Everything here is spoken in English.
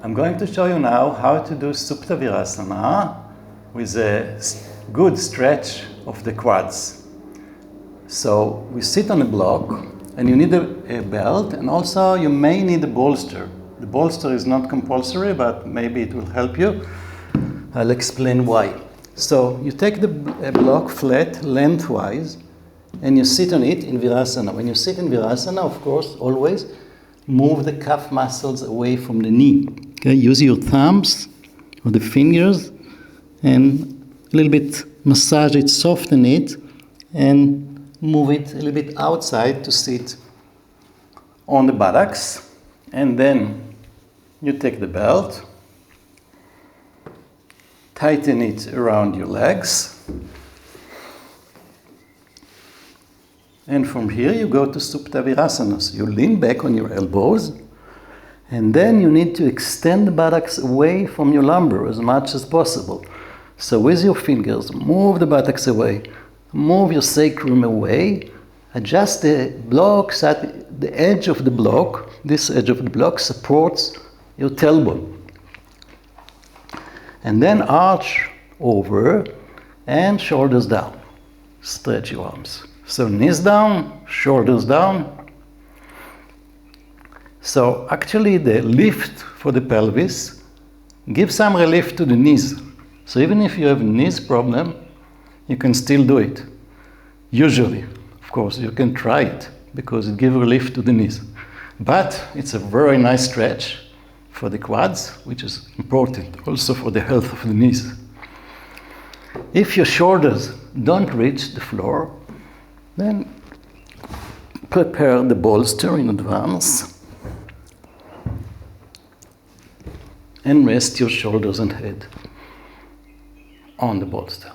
I'm going to show you now how to do Supta Vīrāsana with a good stretch of the quads. So we sit on a block, and you need a belt, and also you may need a bolster. The bolster is not compulsory, but maybe it will help you. I'll explain why. So you take the block flat lengthwise, and you sit on it in Virasana. When you sit in Virasana, of course, always move the calf muscles away from the knee. Okay, use your thumbs or the fingers and a little bit massage it, soften it, and move it a little bit outside to sit on the buttocks. And then you take the belt, tighten it around your legs, and from here you go to Supta Vīrāsana. So you lean back on your elbows, and then you need to extend the buttocks away from your lumbar as much as possible. So with your fingers, move the buttocks away, move your sacrum away, adjust the block so that the edge of the block, this edge of the block, supports your tailbone. And then arch over and shoulders down. Stretch your arms. So knees down, shoulders down. So actually the lift for the pelvis gives some relief to the knees. So even if you have a knees problem, you can still do it. Usually, of course, you can try it because it gives relief to the knees. But it's a very nice stretch for the quads, which is important also for the health of the knees. If your shoulders don't reach the floor, then prepare the bolster in advance and rest your shoulders and head on the bolster.